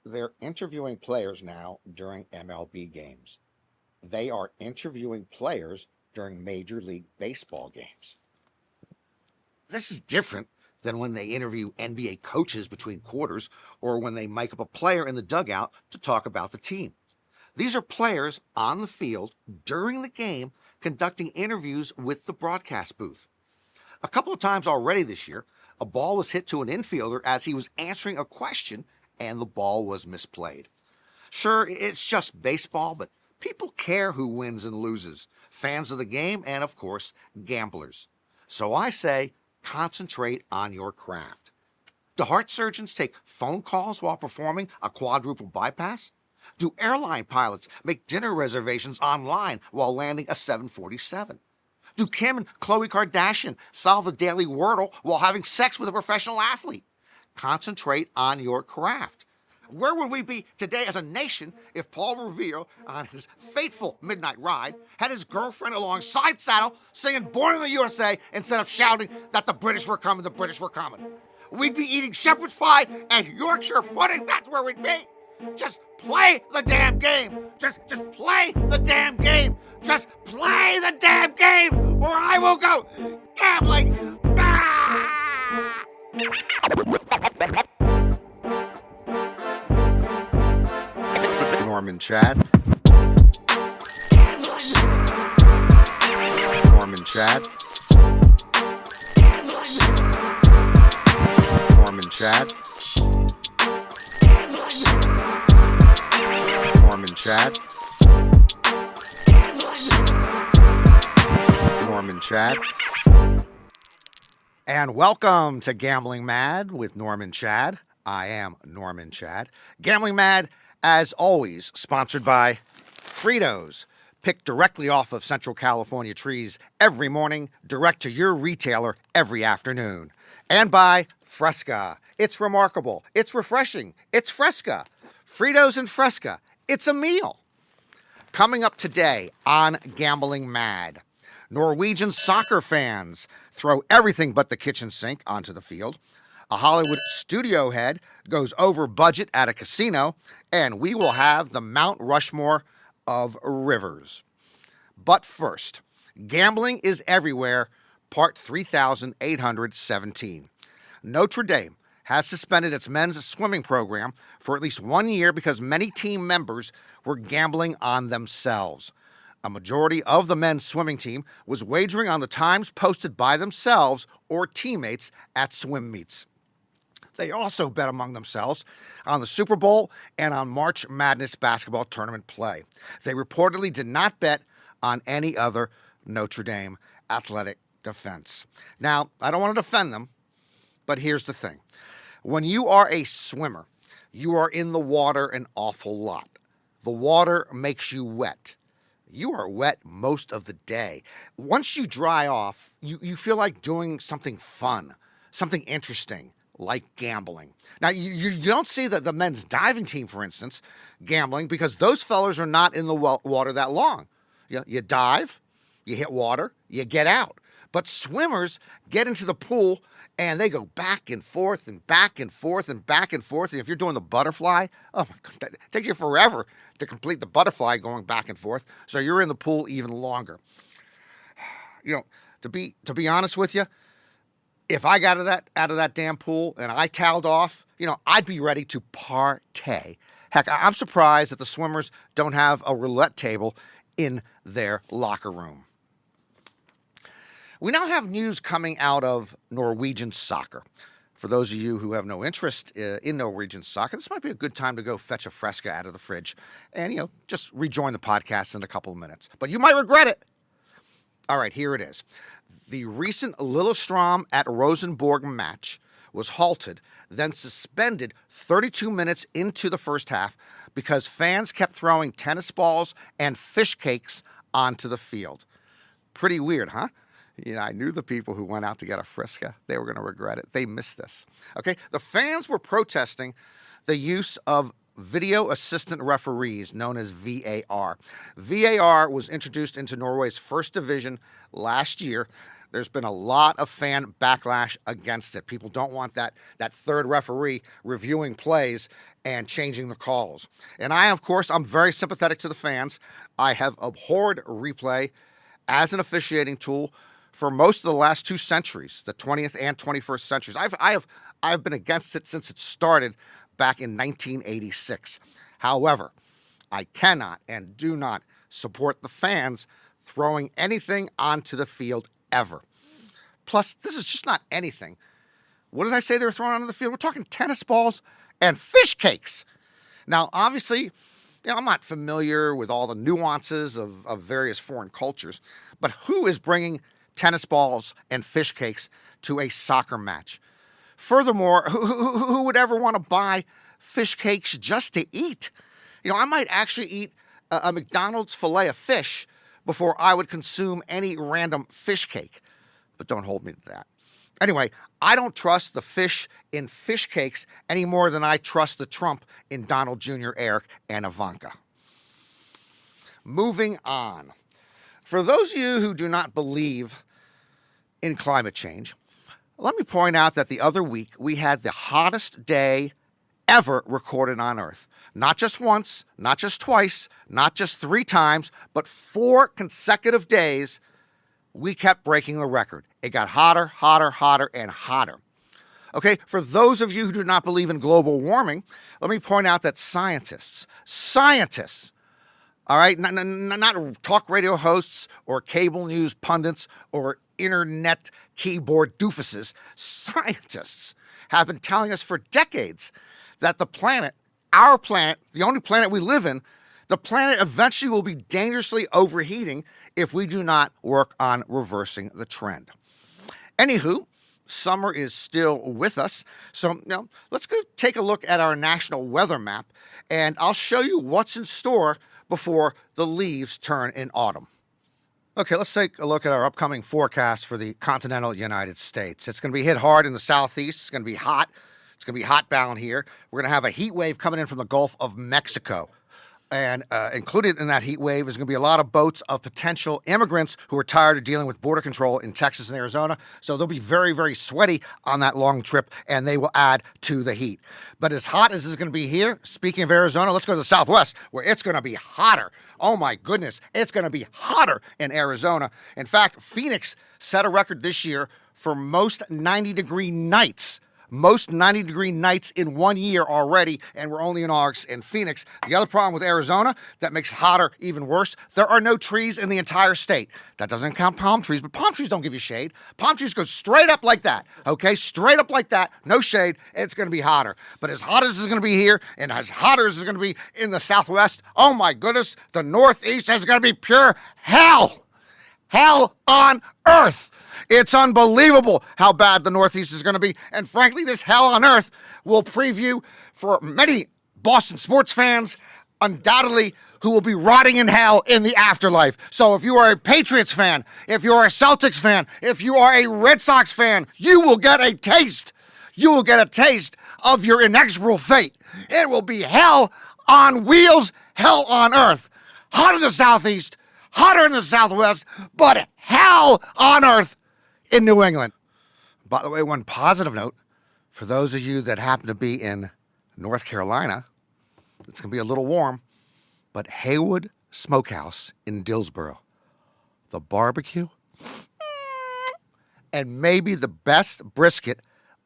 They're interviewing players now during MLB games. They are interviewing players during Major League Baseball games. This is different than when they interview NBA coaches between quarters or when they mic up a player in the dugout to talk about the team. These are players on the field during the game conducting interviews with the broadcast booth. A couple of times already this year, a ball was hit to an infielder as he was answering a question and the ball was misplayed. Sure, it's just baseball, but people care who wins and loses, fans of the game and, of course, gamblers. So I say, concentrate on your craft. Do heart surgeons take phone calls while performing a quadruple bypass? Do airline pilots make dinner reservations online while landing a 747? Do Kim and Khloe Kardashian solve the daily Wordle while having sex with a professional athlete? Concentrate on your craft. Where would we be today as a nation if Paul Revere, on his fateful midnight ride, had his girlfriend alongside saddle singing Born in the USA instead of shouting that the British were coming, the British were coming? We'd be eating shepherd's pie and Yorkshire pudding, that's where we'd be. Just play the damn game. Just play the damn game. Just play the damn game or I will go gambling. Norman Chad. Norman Chad. Norman Chad. Norman Chad. Norman Chad. And welcome to Gambling Mad with Norman Chad. I am Norman Chad. Gambling Mad, as always, sponsored by Fritos, picked directly off of Central California trees every morning, direct to your retailer every afternoon. And by Fresca. It's remarkable. It's refreshing. It's Fresca. Fritos and Fresca. It's a meal. Coming up today on Gambling Mad, Norwegian soccer fans throw everything but the kitchen sink onto the field. A Hollywood studio head goes over budget at a casino, and we will have the Mount Rushmore of rivers. But first, Gambling is Everywhere, part 3817. Notre Dame has suspended its men's swimming program for at least 1 year because many team members were gambling on themselves. A majority of the men's swimming team was wagering on the times posted by themselves or teammates at swim meets. They also bet among themselves on the Super Bowl and on March Madness basketball tournament play. They reportedly did not bet on any other Notre Dame athletic defense. Now, I don't want to defend them, but here's the thing. When you are a swimmer, you are in the water an awful lot. The water makes you wet. You are wet most of the day. Once you dry off, you feel like doing something fun, something interesting, like gambling. Now, you don't see the men's diving team, for instance, gambling because those fellas are not in the water that long. You dive, you hit water, you get out. But swimmers get into the pool and they go back and forth and back and forth and back and forth. And if you're doing the butterfly, oh my God, it takes you forever to complete the butterfly going back and forth. So you're in the pool even longer. To be honest with you, if I got out of that damn pool and I toweled off, I'd be ready to partay. Heck, I'm surprised that the swimmers don't have a roulette table in their locker room. We now have news coming out of Norwegian soccer. For those of you who have no interest in Norwegian soccer, this might be a good time to go fetch a Fresca out of the fridge and, just rejoin the podcast in a couple of minutes. But you might regret it. All right, here it is. The recent Lillestrøm at Rosenborg match was halted, then suspended 32 minutes into the first half because fans kept throwing tennis balls and fish cakes onto the field. Pretty weird, huh? I knew the people who went out to get a Fresca. They were going to regret it. They missed this. Okay, the fans were protesting the use of video assistant referees known as VAR. VAR was introduced into Norway's first division last year There's been a lot of fan backlash against it. People don't want that third referee reviewing plays and changing the calls. And I, of course, I'm very sympathetic to the fans. I have abhorred replay as an officiating tool for most of the last 2 centuries, the 20th and 21st centuries. I've been against it since it started back in 1986. However, I cannot and do not support the fans throwing anything onto the field ever. Plus, this is just not anything. What did I say they were throwing onto the field? We're talking tennis balls and fish cakes. Now, obviously, I'm not familiar with all the nuances of various foreign cultures, but who is bringing tennis balls and fish cakes to a soccer match? Furthermore, who would ever want to buy fish cakes just to eat? I might actually eat a McDonald's fillet of fish before I would consume any random fish cake. But don't hold me to that. Anyway, I don't trust the fish in fish cakes any more than I trust the Trump in Donald Jr., Eric, and Ivanka. Moving on. For those of you who do not believe in climate change, let me point out that the other week we had the hottest day ever recorded on Earth. Not just once, not just twice, not just 3 times, but 4 consecutive days, we kept breaking the record. It got hotter, hotter, hotter, and hotter. Okay, for those of you who do not believe in global warming, let me point out that scientists, all right, not talk radio hosts or cable news pundits or internet keyboard doofuses, scientists have been telling us for decades that the planet, our planet, the only planet we live in, the planet eventually will be dangerously overheating if we do not work on reversing the trend. Anywho, summer is still with us, so let's go take a look at our national weather map, and I'll show you what's in store before the leaves turn in autumn. Okay, let's take a look at our upcoming forecast for the continental United States. It's going to be hit hard in the southeast. It's going to be hot. It's going to be hot down here. We're going to have a heat wave coming in from the Gulf of Mexico. And included in that heat wave is going to be a lot of boats of potential immigrants who are tired of dealing with border control in Texas and Arizona. So they'll be very, very sweaty on that long trip, and they will add to the heat. But as hot as it's going to be here, speaking of Arizona, let's go to the Southwest, where it's going to be hotter. Oh, my goodness. It's going to be hotter in Arizona. In fact, Phoenix set a record this year for most 90-degree nights. Most 90-degree nights in 1 year already, and we're only in August in Phoenix. The other problem with Arizona that makes it hotter even worse, there are no trees in the entire state. That doesn't count palm trees, but palm trees don't give you shade. Palm trees go straight up like that, okay? Straight up like that, no shade, it's going to be hotter. But as hot as it's going to be here, and as hotter as it's going to be in the Southwest, oh my goodness, the Northeast is going to be pure hell. Hell on earth. It's unbelievable how bad the Northeast is going to be. And frankly, this hell on earth will preview for many Boston sports fans, undoubtedly, who will be rotting in hell in the afterlife. So if you are a Patriots fan, if you are a Celtics fan, if you are a Red Sox fan, you will get a taste. You will get a taste of your inexorable fate. It will be hell on wheels, hell on earth. Hot in the Southeast, hotter in the Southwest, but hell on earth in New England. By the way, one positive note, for those of you that happen to be in North Carolina, it's going to be a little warm, but Haywood Smokehouse in Dillsboro, the barbecue, and maybe the best brisket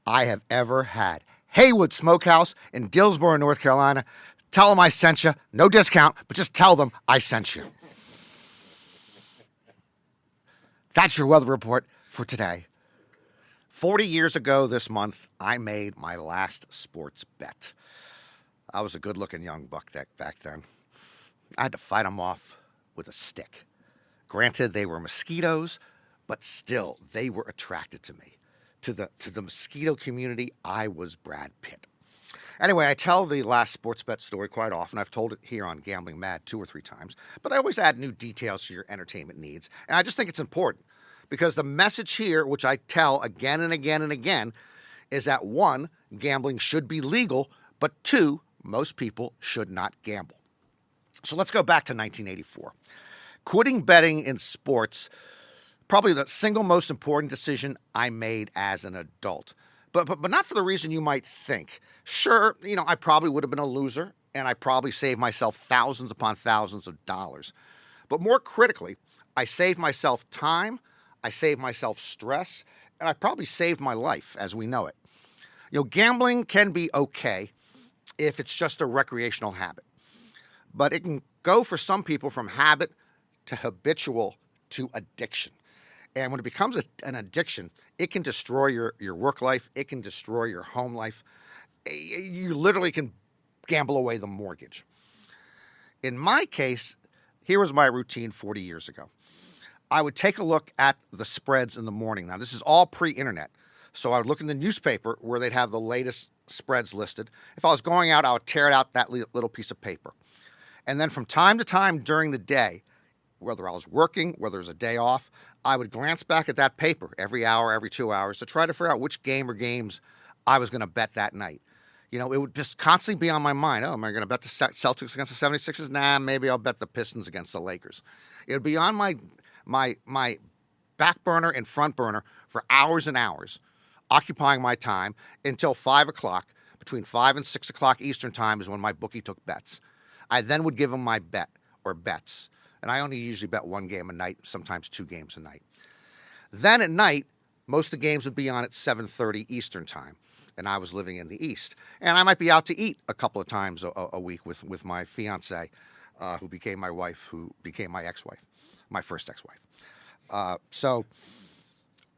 I have ever had. Haywood Smokehouse in Dillsboro, North Carolina. Tell them I sent you. No discount, but just tell them I sent you. That's your weather report for today. 40 years ago this month, I made my last sports bet. I was a good-looking young buck back then. I had to fight them off with a stick. Granted, they were mosquitoes, but still, they were attracted to me. To the mosquito community, I was Brad Pitt. Anyway, I tell the last sports bet story quite often. I've told it here on Gambling Mad 2 or 3 times, but I always add new details to your entertainment needs, and I just think it's important. Because the message here, which I tell again and again and again, is that 1, gambling should be legal, but 2, most people should not gamble. So let's go back to 1984. Quitting betting in sports probably the single most important decision I made as an adult. But not for the reason you might think. Sure, I probably would have been a loser, and I probably saved myself thousands upon thousands of dollars. But more critically, I saved myself time, I saved myself stress, and I probably saved my life as we know it. Gambling can be okay if it's just a recreational habit. But it can go for some people from habit to habitual to addiction. And when it becomes an addiction, it can destroy your work life. It can destroy your home life. You literally can gamble away the mortgage. In my case, here was my routine 40 years ago. I would take a look at the spreads in the morning. Now, this is all pre-internet. So I would look in the newspaper where they'd have the latest spreads listed. If I was going out, I would tear out that little piece of paper. And then from time to time during the day, whether I was working, whether it was a day off, I would glance back at that paper every hour, every 2 hours to try to figure out which game or games I was going to bet that night. It would just constantly be on my mind. Oh, am I going to bet the Celtics against the 76ers? Nah, maybe I'll bet the Pistons against the Lakers. It would be on my back burner and front burner for hours and hours, occupying my time until 5 o'clock. Between 5 and 6 o'clock Eastern time is when my bookie took bets. I then would give him my bet or bets. And I only usually bet one game a night, sometimes 2 games a night. Then at night, most of the games would be on at 7:30 Eastern time. And I was living in the East. And I might be out to eat a couple of times a week with my fiance, who became my wife, who became my ex-wife, my first ex-wife. So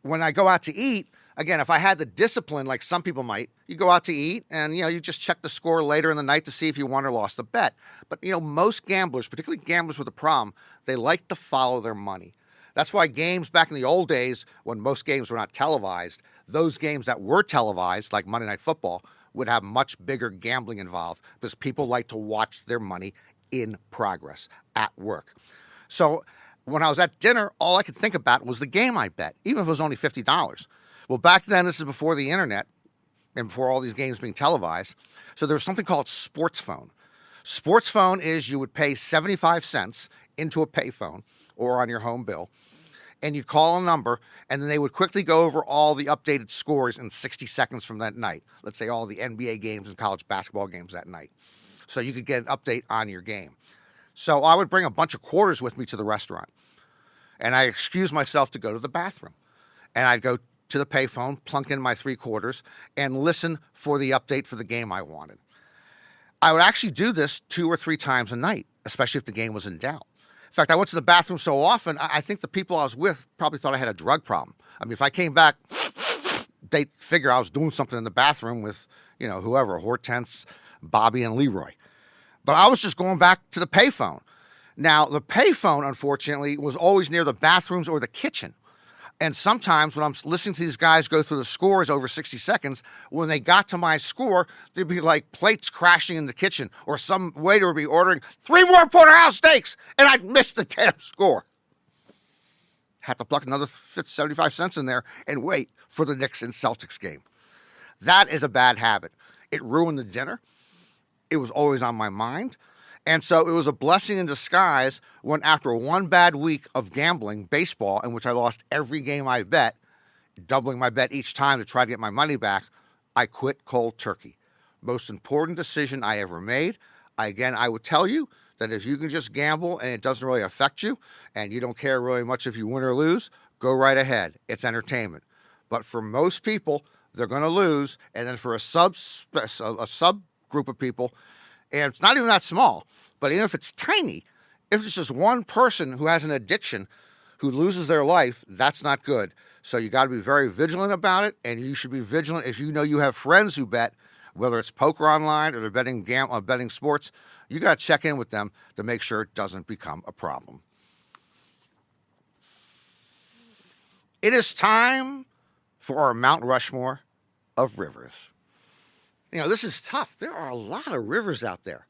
when I go out to eat, again, if I had the discipline like some people might, you go out to eat and, you just check the score later in the night to see if you won or lost the bet. But, most gamblers, particularly gamblers with a problem, they like to follow their money. That's why games back in the old days, when most games were not televised, those games that were televised, like Monday Night Football, would have much bigger gambling involved because people like to watch their money in progress at work. So when I was at dinner, all I could think about was the game I bet, even if it was only $50. Well, back then, this is before the internet and before all these games being televised. So there was something called sports phone. Sports phone is you would pay 75 cents into a payphone or on your home bill, and you'd call a number, and then they would quickly go over all the updated scores in 60 seconds from that night. Let's say all the NBA games and college basketball games that night. So you could get an update on your game. So I would bring a bunch of quarters with me to the restaurant, and I excused myself to go to the bathroom. And I'd go to the payphone, plunk in my 3 quarters, and listen for the update for the game I wanted. I would actually do this 2 or 3 times a night, especially if the game was in doubt. In fact, I went to the bathroom so often, I think the people I was with probably thought I had a drug problem. I mean, if I came back, they'd figure I was doing something in the bathroom with, whoever, Hortense, Bobby, and Leroy. But I was just going back to the payphone. Now, the payphone, unfortunately, was always near the bathrooms or the kitchen. And sometimes when I'm listening to these guys go through the scores over 60 seconds, when they got to my score, there'd be like plates crashing in the kitchen, or some waiter would be ordering 3 more porterhouse steaks, and I'd miss the damn score. Had to pluck another 75 cents in there and wait for the Knicks and Celtics game. That is a bad habit. It ruined the dinner. It was always on my mind. And so it was a blessing in disguise when, after one bad week of gambling baseball, in which I lost every game I bet, doubling my bet each time to try to get my money back, I quit cold turkey. Most important decision I ever made. I would tell you that if you can just gamble and it doesn't really affect you and you don't care really much if you win or lose, go right ahead. It's entertainment. But for most people, they're going to lose. And then for a subgroup of people, and it's not even that small, but even if it's tiny, if it's just one person who has an addiction who loses their life, that's not good. So you got to be very vigilant about it, and you should be vigilant if you know you have friends who bet, whether it's poker online or they're betting sports. You got to check in with them to make sure it doesn't become a problem. It is time for our Mount Rushmore of rivers. This is tough. There are a lot of rivers out there.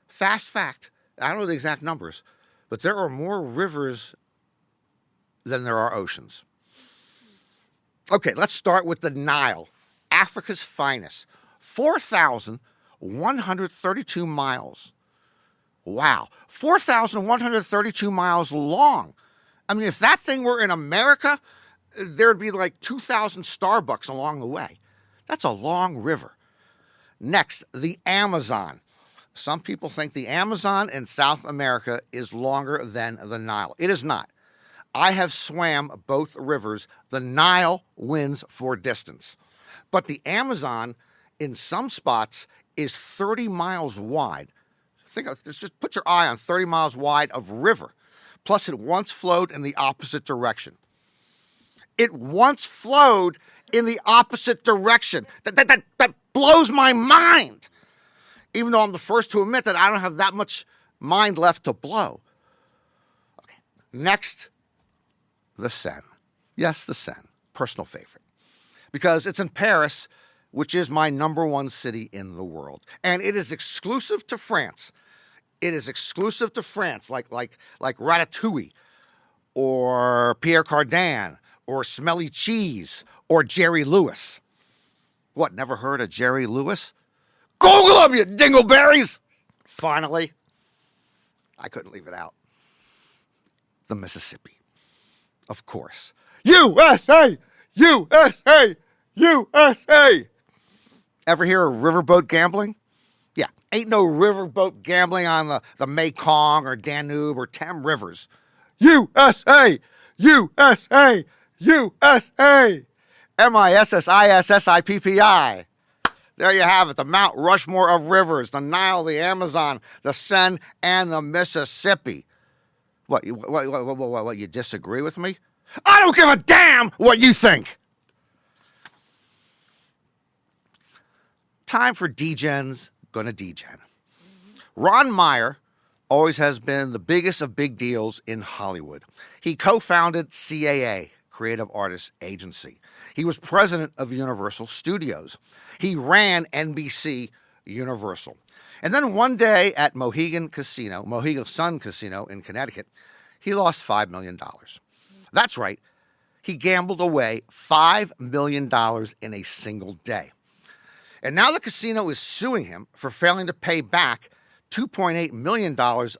Fast fact, I don't know the exact numbers, but there are more rivers than there are oceans. Okay, let's start with the Nile, Africa's finest. 4,132 miles. Wow. 4,132 miles long. I mean, if that thing were in America, there'd be like 2,000 Starbucks along the way. That's a long river. Next, the Amazon. Some people think the Amazon in South America is longer than the Nile. It is not. I have swam both rivers. The Nile wins for distance. But the Amazon, in some spots, is 30 miles wide. Just put your eye on 30 miles wide of river. Plus, it once flowed in the opposite direction. It once flowed in the opposite direction. That blows my mind. Even though I'm the first to admit that I don't have that much mind left to blow. Okay. Next, the Seine. Yes, the Seine. Personal favorite. Because it's in Paris, which is my number one city in the world. And it is exclusive to France. It is exclusive to France, like Ratatouille, or Pierre Cardin, or Smelly Cheese, or Jerry Lewis. What, never heard of Jerry Lewis? Google him, you dingleberries! Finally, I couldn't leave it out. The Mississippi. Of course. USA! USA! USA! Ever hear of riverboat gambling? Yeah, ain't no riverboat gambling on the Mekong or Danube or Thames rivers. USA! USA! USA! MISSISSIPPI. There you have it, the Mount Rushmore of rivers, the Nile, the Amazon, the Seine, and the Mississippi. What, you disagree with me? I don't give a damn what you think. Time for D-Gen's Gonna D-Gen. Ron Meyer always has been the biggest of big deals in Hollywood. He co-founded CAA, Creative Artists Agency. He was president of Universal Studios. He ran NBC Universal. And then one day at Mohegan Sun Casino in Connecticut, he lost $5 million. That's right. He gambled away $5 million in a single day. And now the casino is suing him for failing to pay back $2.8 million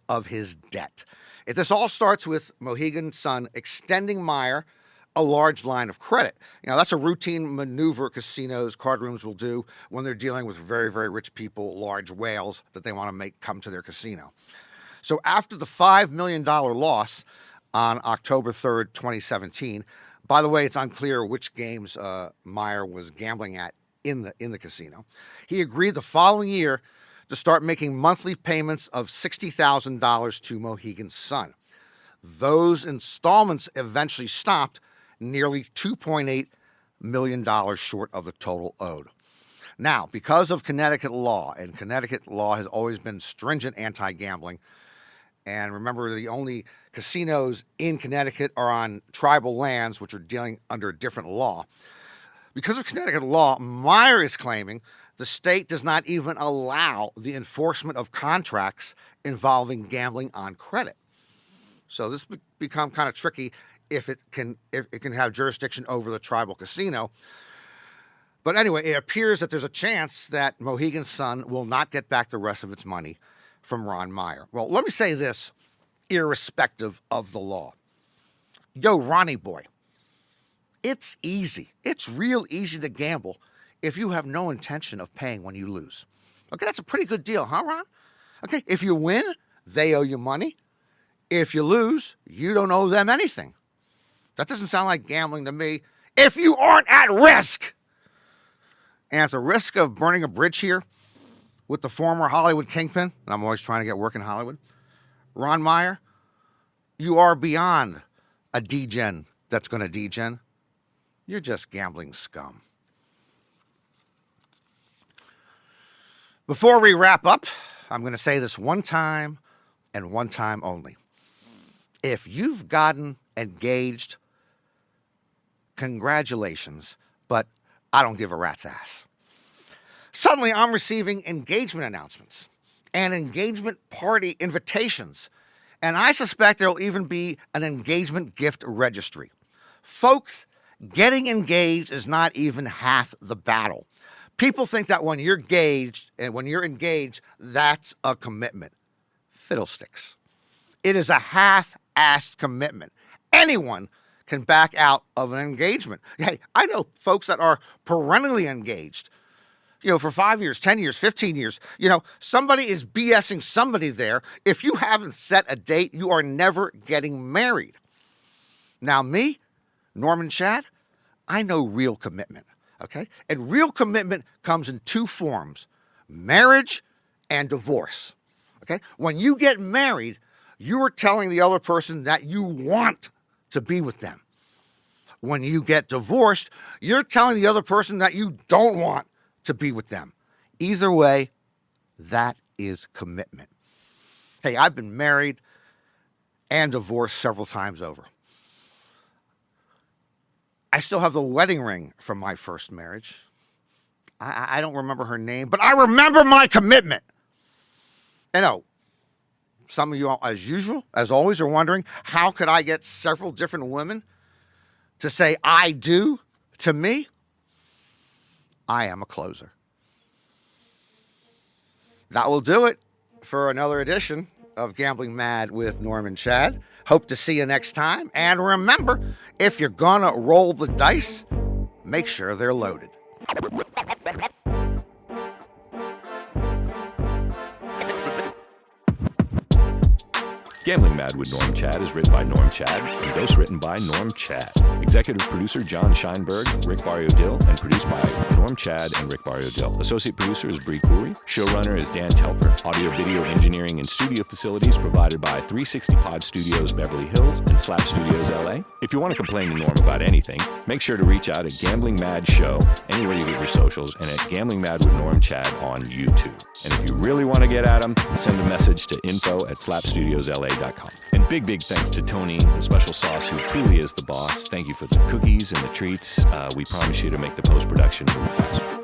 of his debt. This all starts with Mohegan Sun extending Meyer a large line of credit. That's a routine maneuver casinos, card rooms will do when they're dealing with very, very rich people, large whales that they want to make come to their casino. So after the $5 million loss on October 3rd, 2017, by the way, it's unclear which games Meyer was gambling at in the casino, he agreed the following year to start making monthly payments of $60,000 to Mohegan Sun. Those installments eventually stopped, nearly $2.8 million short of the total owed. Now, because of Connecticut law, and Connecticut law has always been stringent anti-gambling, and remember, the only casinos in Connecticut are on tribal lands, which are dealing under a different law. Because of Connecticut law, Meyer is claiming the state does not even allow the enforcement of contracts involving gambling on credit. So this become kind of tricky if it can have jurisdiction over the tribal casino. But anyway, it appears that there's a chance that Mohegan Sun will not get back the rest of its money from Ron Meyer. Well, let me say this, irrespective of the law. Yo, Ronnie boy, it's easy. It's real easy to gamble if you have no intention of paying when you lose. Okay, that's a pretty good deal, huh, Ron? Okay, if you win, they owe you money. If you lose, you don't owe them anything. That doesn't sound like gambling to me if you aren't at risk. And at the risk of burning a bridge here with the former Hollywood kingpin, and I'm always trying to get work in Hollywood, Ron Meyer, you are beyond a D-Gen that's going to D-Gen. You're just gambling scum. Before we wrap up, I'm going to say this one time and one time only. If you've gotten engaged, congratulations, but I don't give a rat's ass. Suddenly, I'm receiving engagement announcements and engagement party invitations, and I suspect there'll even be an engagement gift registry. Folks, getting engaged is not even half the battle. People think that when you're engaged, that's a commitment. Fiddlesticks. It is a half-assed commitment. anyone can back out of an engagement. Hey, I know folks that are perennially engaged, for 5 years, 10 years, 15 years. Somebody is BSing somebody there. If you haven't set a date, you are never getting married. Now, me, Norman Chad, I know real commitment, okay? And real commitment comes in two forms: marriage and divorce, okay? When you get married, you are telling the other person that you want to be with them. When you get divorced, you're telling the other person that you don't want to be with them. Either way, that is commitment. Hey, I've been married and divorced several times over. I still have the wedding ring from my first marriage. I don't remember her name, but I remember my commitment. Some of you, as usual, as always, are wondering, how could I get several different women to say I do to me? I am a closer. That will do it for another edition of Gambling Mad with Norman Chad. Hope to see you next time. And remember, if you're gonna roll the dice, make sure they're loaded. Gambling Mad with Norm Chad is written by Norm Chad and ghostwritten by Norm Chad. Executive producer John Scheinberg, Rick Barrio-Dill, and produced by Norm Chad and Rick Barrio-Dill. Associate producer is Bree Puri. Showrunner is Dan Telfer. Audio, video, engineering, and studio facilities provided by 360 Pod Studios Beverly Hills and Slap Studios LA. If you want to complain to Norm about anything, make sure to reach out at Gambling Mad Show, anywhere you get your socials, and at Gambling Mad with Norm Chad on YouTube. And if you really want to get at them, send a message to info@slapstudiosla.com. And big thanks to Tony, the special sauce, who truly is the boss. Thank you for the cookies and the treats. We promise you to make the post-production move faster.